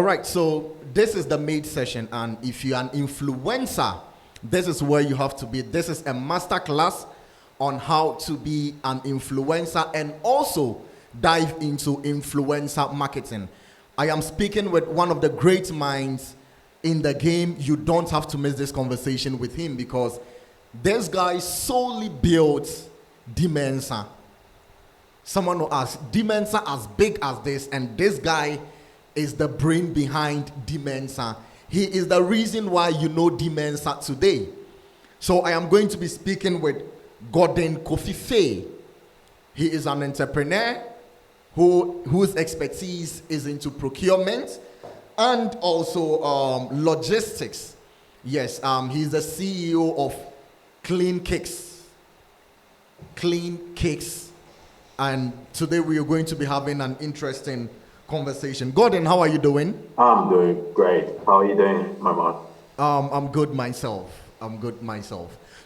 right, so this is the maid session, and if you're an influencer, this is where you have to be. This is a masterclass on how to be an influencer and also dive into influencer marketing. I am speaking with one of the great minds in the game. You don't have to miss this conversation with him because this guy solely built Dimensa. Someone will ask, Dimensa as big as this, and this guy is the brain behind Dimensa. He is the reason why you know Dimensa today. So I am going to be speaking with Gordon Kofi Faye. He is an entrepreneur whose expertise is into procurement and also logistics. Yes, he's the CEO of Clean Cakes. Clean Cakes. And today we are going to be having an interesting conversation. Gordon, how are you doing? I'm doing great. How are you doing, my man? I'm good myself.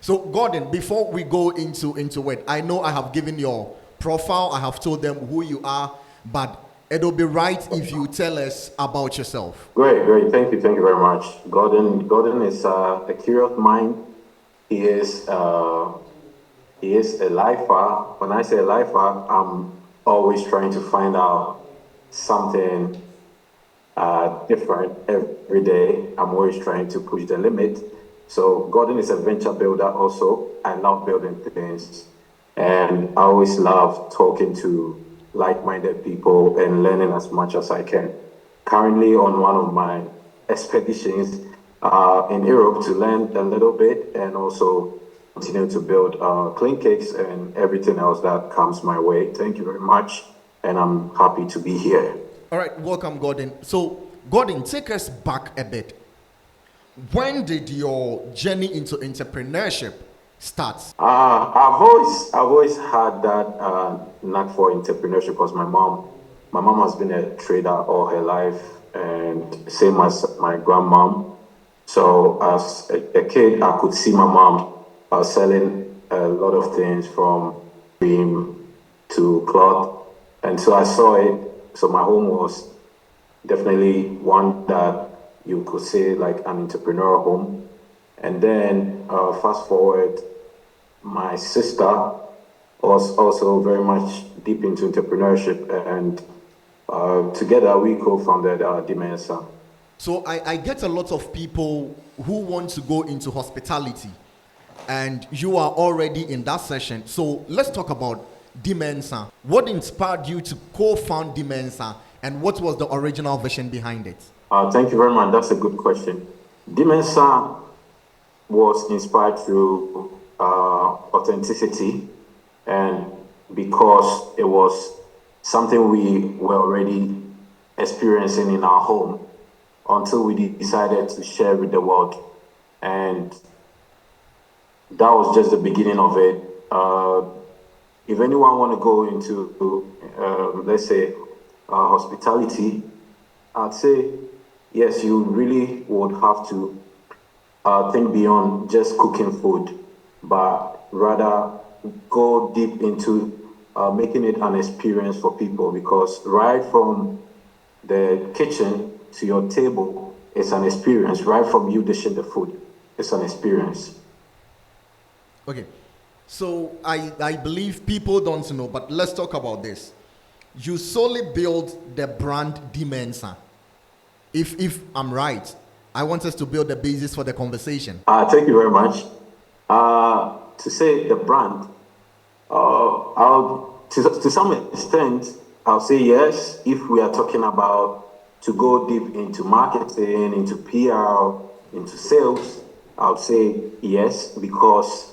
So Gordon, before we go into it, I know I have given your profile, I have told them who you are, but it'll be right if you tell us about yourself. Great. Thank you very much. Gordon is a curious mind. He is a lifer. When I say a lifer, I'm always trying to find out something different every day. I'm always trying to push the limit. So Gordon is a venture builder also. I love building things. And I always love talking to like-minded people and learning as much as I can. Currently on one of my expeditions in Europe to learn a little bit and also continue to build clean cakes and everything else that comes my way. Thank you very much. And I'm happy to be here. All right, welcome, Gordon. So, Gordon, take us back a bit. When did your journey into entrepreneurship start? I've always had that knack for entrepreneurship because my mom has been a trader all her life, and same as my grandmom. So as a kid, I could see my mom selling a lot of things from cream to cloth. And so I saw it. So my home was definitely one that you could say like an entrepreneurial home. And then fast forward, my sister was also very much deep into entrepreneurship, and together we co-founded Dimensa. So I get a lot of people who want to go into hospitality, and you are already in that session. So let's talk about Dimensa. What inspired you to co-found Dimensa, and what was the original vision behind it? Thank you very much. That's a good question. Dimensa was inspired through authenticity, and because it was something we were already experiencing in our home until we decided to share with the world. And that was just the beginning of it. If anyone want to go into, let's say, hospitality, I'd say, yes, you really would have to think beyond just cooking food, but rather go deep into making it an experience for people, because right from the kitchen to your table, it's an experience. Right from you dishing the food, it's an experience. Okay, so I believe people don't know, but let's talk about this. You solely build the brand Dimensa. If I'm right, I want us to build the basis for the conversation. Thank you very much. To say the brand, to some extent, I'll say yes. If we are talking about to go deep into marketing, into PR, into sales, I'll say yes, because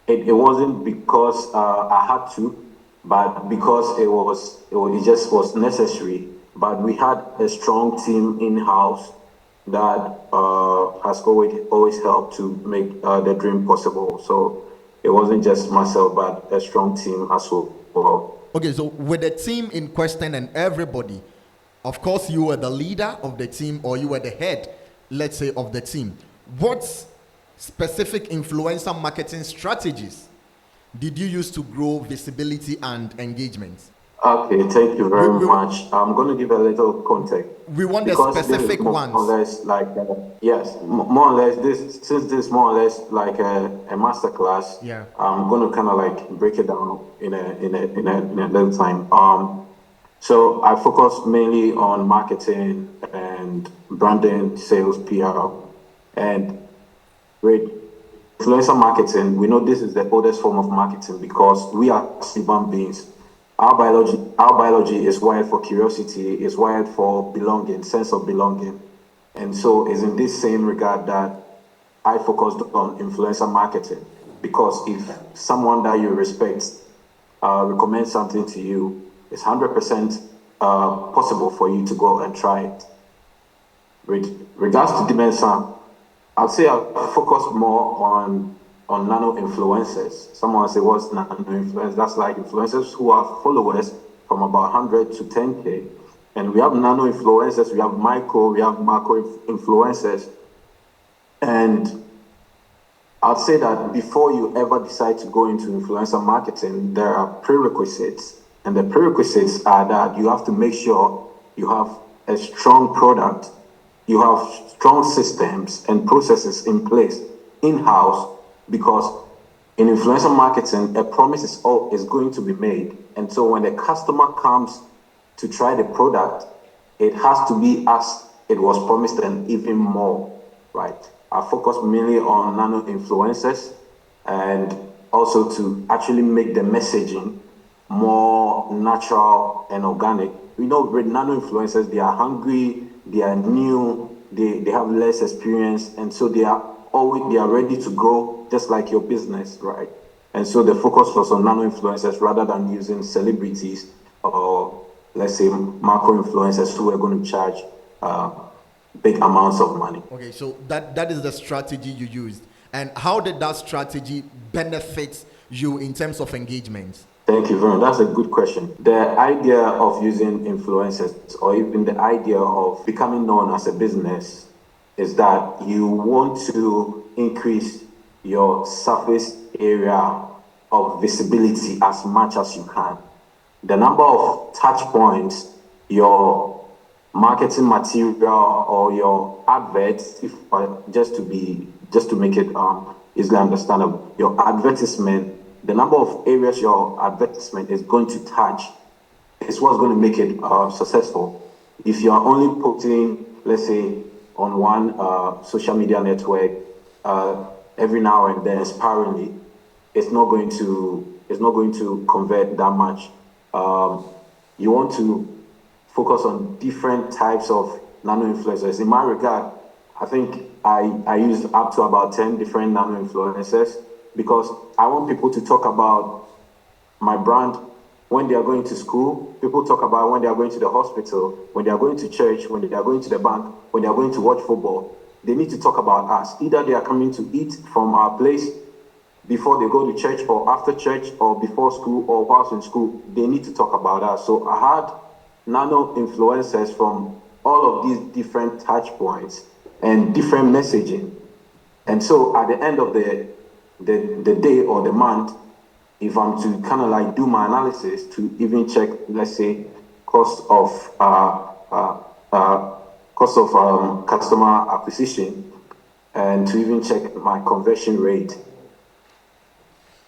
it wasn't because I had to, but because it just was necessary. But we had a strong team in-house that has always helped to make the dream possible. So it wasn't just myself, but a strong team as well. Okay, so with the team in question and everybody, of course you were the leader of the team, or you were the head, let's say, of the team. What specific influencer marketing strategies did you use to grow visibility and engagement? Okay, thank you very We, much. I'm going to give a little context we want the because this is specific more or ones. less like yes, more or less this since this is more or less like a master class. Yeah. I'm going to kind of like break it down in a little time. So I focus mainly on marketing and branding, sales, PR, and with influencer marketing, we know this is the oldest form of marketing because we are human beings. Our biology is wired for curiosity, is wired for belonging, sense of belonging. And so it's in this same regard that I focused on influencer marketing because if someone that you respect recommends something to you, it's 100% possible for you to go and try it. With regards to Dimensa, I'd say I focus more on nano influencers. Someone say, what's nano influencers? That's like influencers who have followers from about 100 to 10K. And we have nano influencers, we have macro influencers. And I'd say that before you ever decide to go into influencer marketing, there are prerequisites. And the prerequisites are that you have to make sure you have a strong product, you have strong systems and processes in place in-house, because in influencer marketing, a promise is going to be made. And so when the customer comes to try the product, it has to be as it was promised and even more, right? I focus mainly on nano influencers and also to actually make the messaging more natural and organic. We know with nano influencers, they are hungry, they are new, they have less experience, and so they are ready to grow just like your business, right? And so the focus was on nano influencers rather than using celebrities or let's say macro influencers who are going to charge big amounts of money. Okay, so that is the strategy you used. And how did that strategy benefit you in terms of engagement? Thank you very much. That's a good question. The idea of using influencers or even the idea of becoming known as a business is that you want to increase your surface area of visibility as much as you can. The number of touch points your marketing material or your adverts, just to make it easily understandable, your advertisement, the number of areas your advertisement is going to touch is what's going to make it successful. If you are only putting, let's say, on one social media network every now and then sparingly, it's not going to convert that much. You want to focus on different types of nano influencers. In my regard, I think I use up to about 10 different nano influencers because I want people to talk about my brand when they are going to school. People talk about when they are going to the hospital, when they are going to church, when they are going to the bank, when they are going to watch football. They need to talk about us. Either they are coming to eat from our place before they go to church or after church or before school or whilst in school. They need to talk about us. So I had nano influencers from all of these different touch points and different messaging. And so at the end of the day or the month, if I'm to kind of like do my analysis to even check, let's say, cost of customer acquisition, and to even check my conversion rate,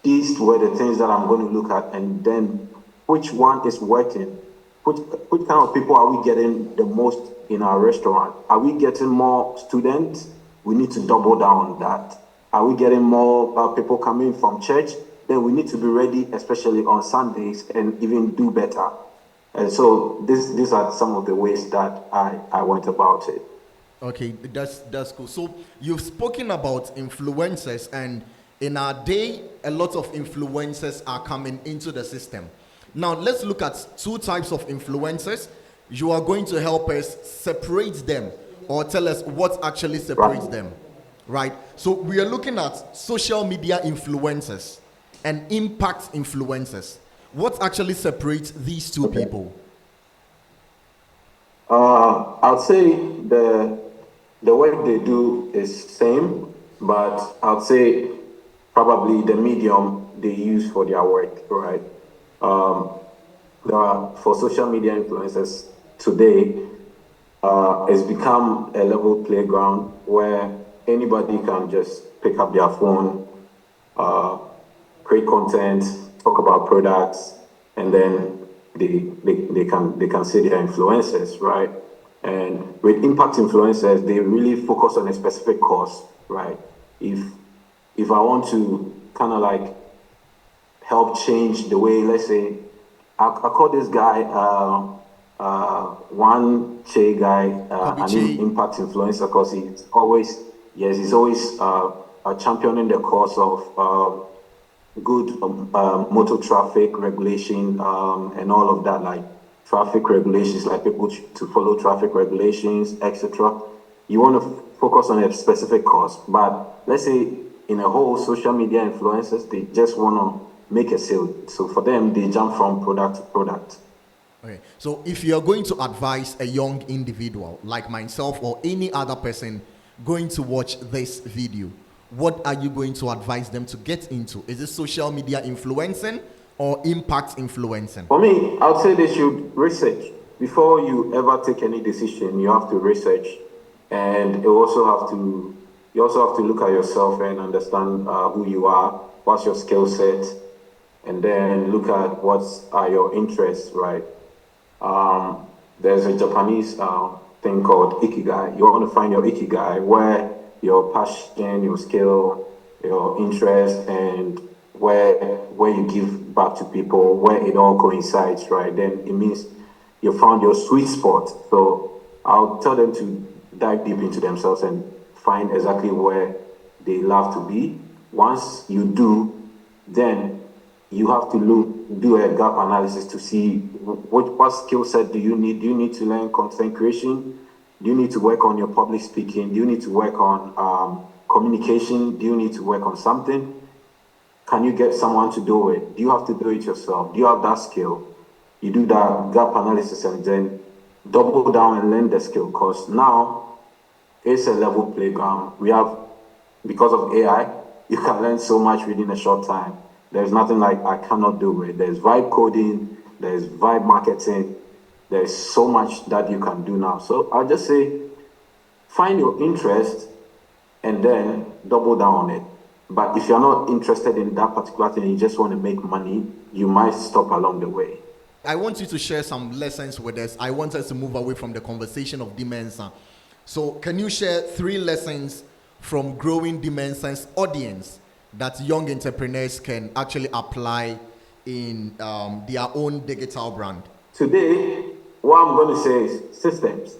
these were the things that I'm going to look at, and then which one is working. Which kind of people are we getting the most in our restaurant? Are we getting more students? We need to double down on that. Are we getting more people coming from church? Then we need to be ready, especially on Sundays, and even do better. And so these are some of the ways that I went about it. Okay, that's cool. So you've spoken about influencers, and in our day, a lot of influencers are coming into the system. Now let's look at two types of influencers. You are going to help us separate them or tell us what actually separates them, right? So we are looking at social media influencers and impact influencers. What actually separates these two people? I'll say the work they do is same, but I'll say probably the medium they use for their work, right? for social media influencers today, it's become a level playground where anybody can just pick up their phone, create content, talk about products, and then they can say they're influencers, right? And with impact influencers, they really focus on a specific cause, right? If I want to kind of like help change the way, let's say, I call this guy one Che guy, Hobby Che. impact influencer, because he's always championing the cause of good motor traffic regulation and all of that, like traffic regulations, like people to follow traffic regulations, etc. You want to focus on a specific cause, but let's say in a whole social media influencers, they just want to make a sale. So for them, they jump from product to product. Okay, so if you are going to advise a young individual like myself or any other person going to watch this video, what are you going to advise them to get into? Is it social media influencing or impact influencing? For me, I would say they should research. Before you ever take any decision, you have to research, and you also have to look at yourself and understand who you are, what's your skill set, and then look at what are your interests, right? There's a Japanese thing called ikigai. You want to find your ikigai, where your passion, your skill, your interest, and where you give back to people, where it all coincides, right? Then it means you found your sweet spot. So I'll tell them to dive deep into themselves and find exactly where they love to be. Once you do, then you have to do a gap analysis to see what skill set do you need. Do you need to learn content creation? Do you need to work on your public speaking? Do you need to work on communication? Do you need to work on something? Can you get someone to do it? Do you have to do it yourself? Do you have that skill? You do that gap analysis and then double down and learn the skill, because now it's a level playground. Because of AI, you can learn so much within a short time. There's nothing like I cannot do it. There's vibe coding, there's vibe marketing, there's so much that you can do now. So I'll just say, find your interest and then double down on it. But if you're not interested in that particular thing, you just want to make money, you might stop along the way. I want you to share some lessons with us. I want us to move away from the conversation of Dimensa. So can you share 3 lessons from growing Dimensa's audience that young entrepreneurs can actually apply in their own digital brand? Today, what I'm going to say is systems.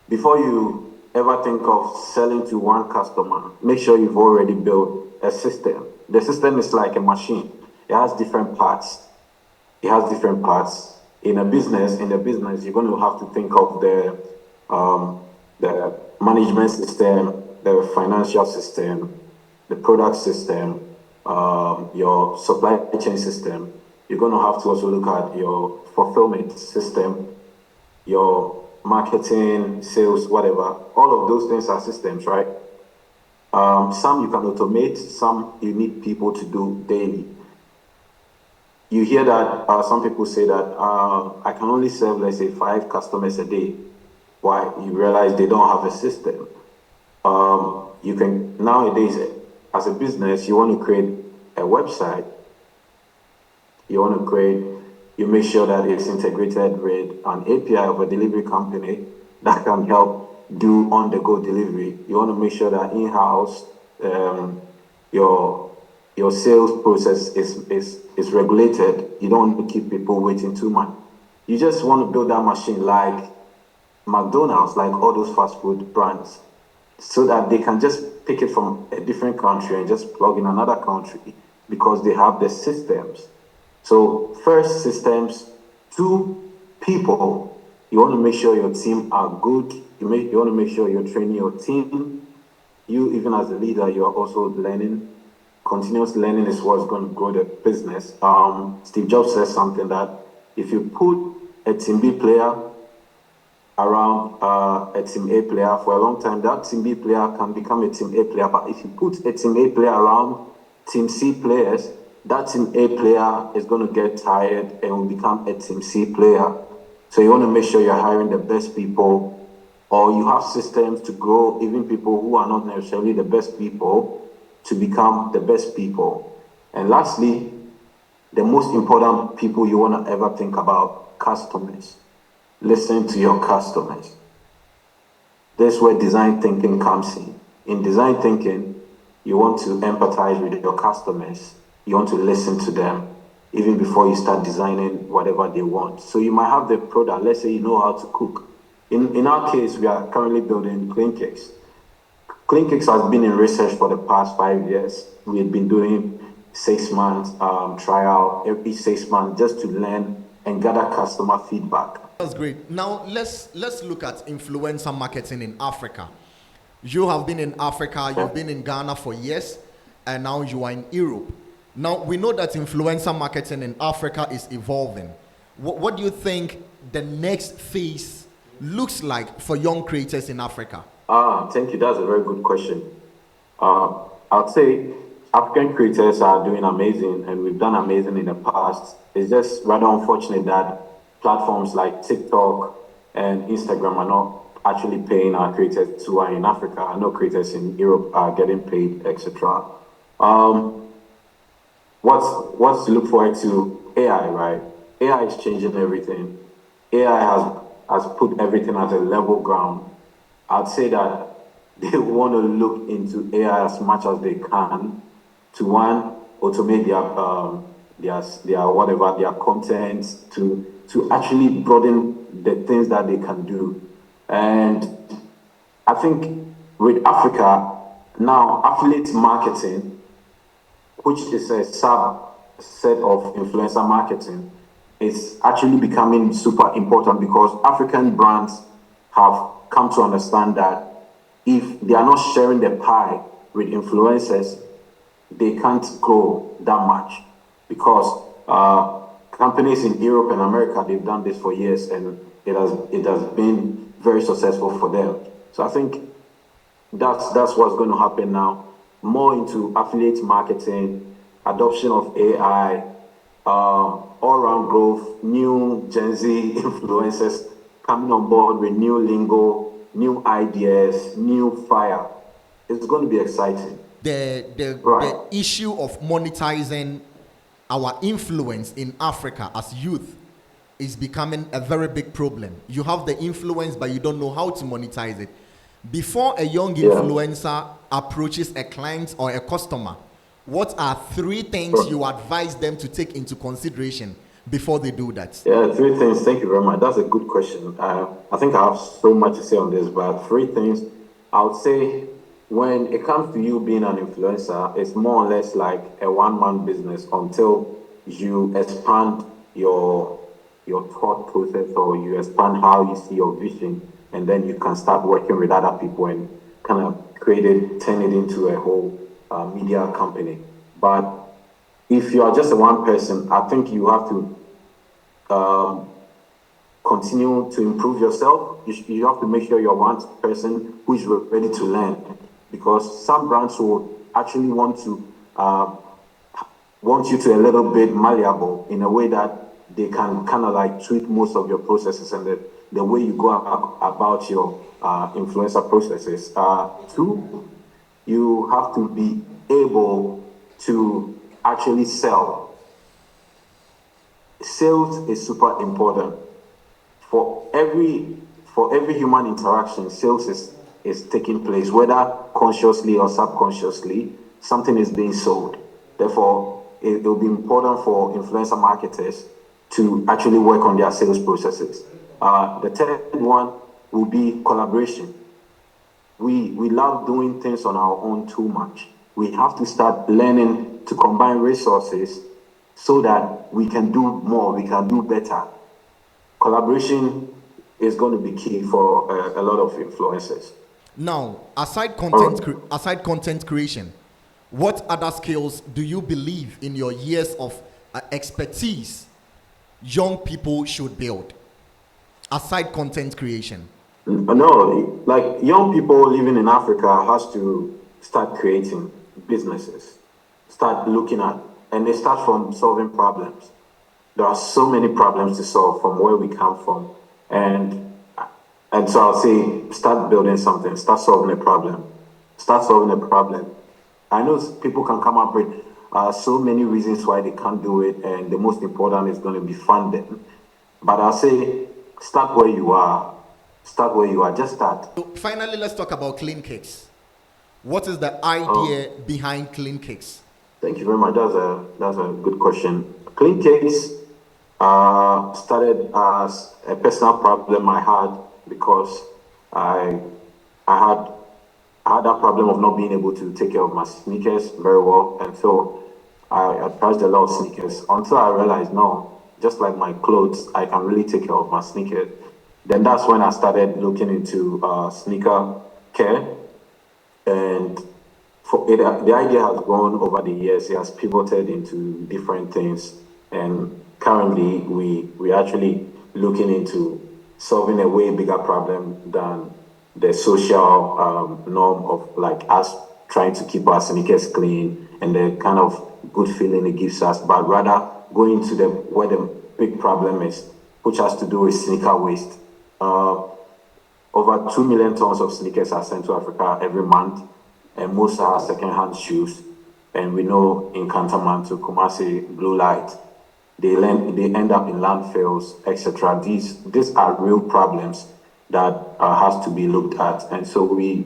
Before you ever think of selling to one customer, make sure you've already built a system. The system is like a machine. It has different parts. In a business, you're going to have to think of the management system, the financial system, the product system, your supply chain system. You're going to have to also look at your fulfillment system, your marketing, sales, whatever. All of those things are systems, right? Some you can automate, some you need people to do daily. You hear that some people say that I can only serve, let's say, 5 customers a day. Why? You realize they don't have a system. You can, nowadays, as a business, you want to create a website. You make sure that it's integrated with an API of a delivery company that can help do on-the-go delivery. You want to make sure that in-house, your sales process is regulated. You don't want to keep people waiting too much. You just want to build that machine like McDonald's, like all those fast food brands, so that they can just pick it from a different country and just plug in another country because they have the systems. So first, systems. 2, people. You want to make sure your team are good. You want to make sure you're training your team. You, even as a leader, you are also learning. Continuous learning is what's going to grow the business. Steve Jobs says something that if you put a team B player around a team A player for a long time, that team B player can become a team A player. But if you put a team A player around team C players, that team A player is going to get tired and will become a team C player. So you want to make sure you're hiring the best people, or you have systems to grow even people who are not necessarily the best people to become the best people. And lastly, the most important people you want to ever think about, customers. Listen to your customers. That's where design thinking comes in. In design thinking, you want to empathize with your customers. You want to listen to them even before you start designing whatever they want. So you might have the product. Let's say you know how to cook. In our case, we are currently building clean cakes. Clean cakes has been in research for the past 5 years. We've been doing 6 months trial every 6 months just to learn and gather customer feedback. That's great. Now let's look at influencer marketing in Africa. You have been in Africa, you've been in Ghana for years, and now you are in Europe. Now we know that influencer marketing in Africa is evolving. What do you think the next phase looks like for young creators in Africa? Thank you. That's a very good question. I'd say African creators are doing amazing, and we've done amazing in the past. It's just rather unfortunate that platforms like TikTok and Instagram are not actually paying our creators who are in Africa. I know creators in Europe are getting paid, etc. What's to look forward to? AI, right? AI is changing everything. AI has put everything at a level ground. I'd say that they want to look into AI as much as they can to automate their content, to actually broaden the things that they can do. And I think with Africa now, affiliate marketing, which is a subset of influencer marketing, is actually becoming super important because African brands have come to understand that if they are not sharing the pie with influencers, they can't grow that much. Because companies in Europe and America, they've done this for years, and it has been very successful for them. So I think that's what's going to happen now. More into affiliate marketing, adoption of AI, all-round growth, new Gen Z influencers coming on board with new lingo, new ideas, new fire. It's going to be exciting. The issue of monetizing our influence in Africa as youth is becoming a very big problem. You have the influence, but you don't know how to monetize it. Before a young influencer approaches a client or a customer, what are 3 things you advise them to take into consideration before they do that? Yeah, 3 things. Thank you very much. That's a good question. I think I have so much to say on this, but 3 things. I would say when it comes to you being an influencer, it's more or less like a one-man business until you expand your thought process, or you expand how you see your vision, and then you can start working with other people and kind of turn it into a whole media company. But if you are just a one person, I think you have to continue to improve yourself. You have to make sure you're one person who is ready to learn, because some brands will actually want you to a little bit malleable in a way that they can kind of like tweak most of your processes and the way you go about your influencer processes. 2, you have to be able to actually sell. Sales is super important. For every human interaction, sales is taking place, whether consciously or subconsciously. Something is being sold. Therefore, it will be important for influencer marketers to actually work on their sales processes. The 3rd one will be collaboration. We love doing things on our own too much. We have to start learning to combine resources so that we can do more, we can do better. Collaboration is going to be key for a lot of influencers. Now, aside content creation, what other skills do you believe in your years of expertise young people should build aside content creation? No, like young people living in Africa has to start creating businesses, start looking at and it starts from solving problems. There are so many problems to solve from where we come from, and so I'll say, start building something, start solving a problem, start solving a problem. I know people can come up with so many reasons why they can't do it, and the most important is going to be funding. But I'll say, start where you are. Start where you are. Just start. So finally, let's talk about Clean Cakes. What is the idea behind Clean Cakes? Thank you very much. That's a good question. Clean Cakes started as a personal problem I had because I had that problem of not being able to take care of my sneakers very well, and so I purchased a lot of sneakers until I realized, no, just like my clothes, I can really take care of my sneakers. Then that's when I started looking into sneaker care, and the idea has grown over the years. It has pivoted into different things, and currently we actually looking into solving a way bigger problem than the social norm of like us trying to keep our sneakers clean and the kind of good feeling it gives us, but rather going to where the big problem is, which has to do with sneaker waste. Over 2 million tons of sneakers are sent to Africa every month, and most are second-hand shoes. And we know in Kantamanto, Kumasi, Blue Light, they end up in landfills, etc. These are real problems that has to be looked at, and so we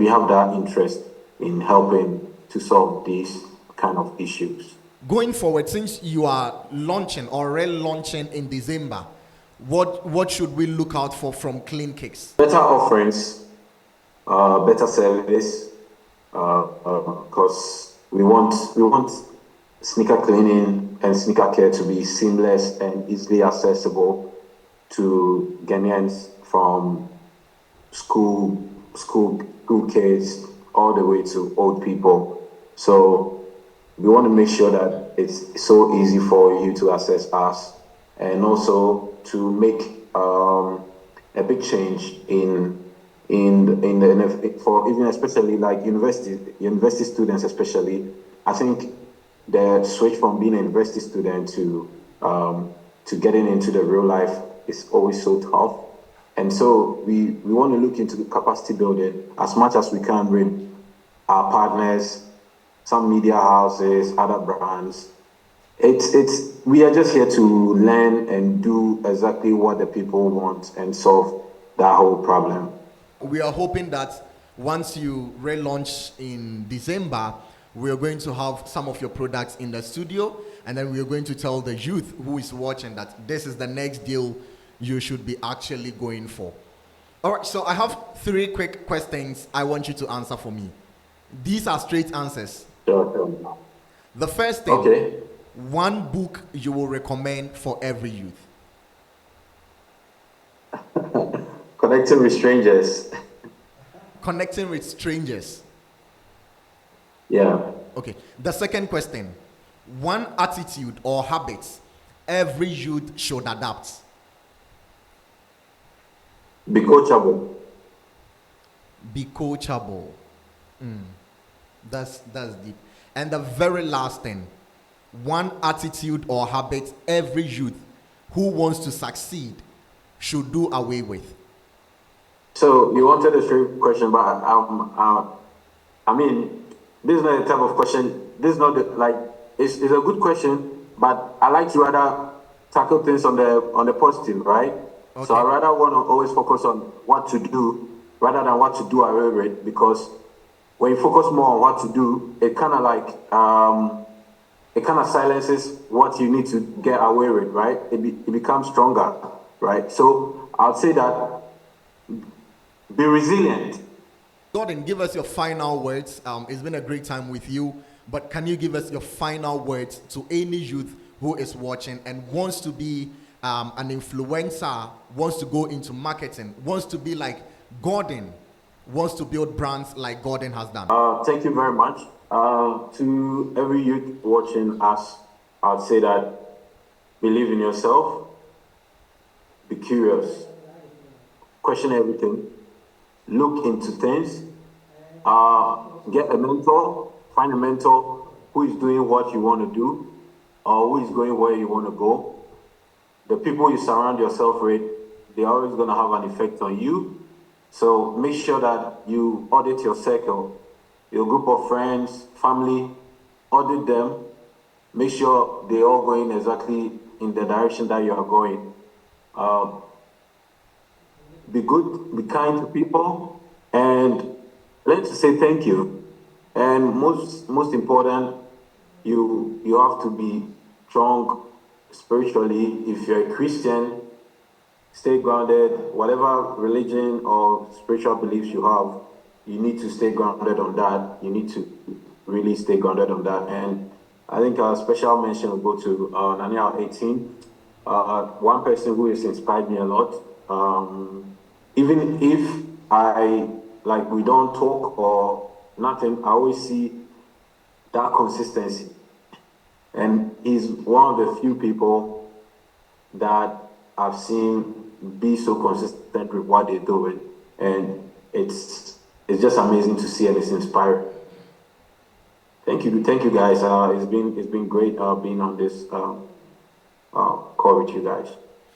have that interest in helping to solve these kind of issues. Going forward, since you are launching or relaunching in December, what should we look out for from Clean Cakes? Better offerings, better service, because we want sneaker cleaning and sneaker care to be seamless and easily accessible to Ghanaians, from school kids all the way to old people. So we want to make sure that it's so easy for you to access us, and also to make a big change for even especially like university students especially. I think the switch from being a university student to getting into the real life is always so tough. And so we want to look into the capacity building as much as we can with our partners, some media houses, other brands. We are just here to learn and do exactly what the people want and solve that whole problem. We are hoping that once you relaunch in December, we are going to have some of your products in the studio, and then we are going to tell the youth who is watching that this is the next deal you should be actually going for. All right, so I have 3 quick questions I want you to answer for me. These are straight answers. Sure. The first thing, okay. One book you will recommend for every youth. Connecting with Strangers. Connecting with Strangers. Yeah. Okay. The second question, one attitude or habits every youth should adapt. Be coachable. Be coachable. That's deep. And the very last thing, one attitude or habit every youth who wants to succeed should do away with. So you wanted a straight question, but I mean, this is not the type of question. This is not it's a good question, but I like to rather tackle things on the positive, right? Okay. So I rather want to always focus on what to do rather than what to do away with, because when you focus more on what to do, it kind of silences what you need to get away with, right? It becomes stronger, right? So I'll say that be resilient. Gordon, give us your final words. It's been a great time with you, but can you give us your final words to any youth who is watching and wants to be an influencer, wants to go into marketing, wants to be like Gordon, wants to build brands like Gordon has done? Thank you very much. To every youth watching us, I'd say that believe in yourself, be curious, question everything, look into things, get a mentor, find a mentor, who is doing what you want to do, or who is going where you want to go. The people you surround yourself with, they're always going to have an effect on you. So make sure that you audit your circle, your group of friends, family, audit them. Make sure they're all going exactly in the direction that you are going. Be good, be kind to people, and learn to say thank you. And most important, you have to be strong spiritually. If you're a Christian, stay grounded. Whatever religion or spiritual beliefs you have, you need to stay grounded on that. You need to really stay grounded on that. And I think a special mention will go to Nania 18. One person who has inspired me a lot. Even if we don't talk or nothing, I always see that consistency. And he's one of the few people that I've seen be so consistent with what they're doing. And it's just amazing to see, and it's inspiring. Thank you guys. It's been great being on this call with you guys.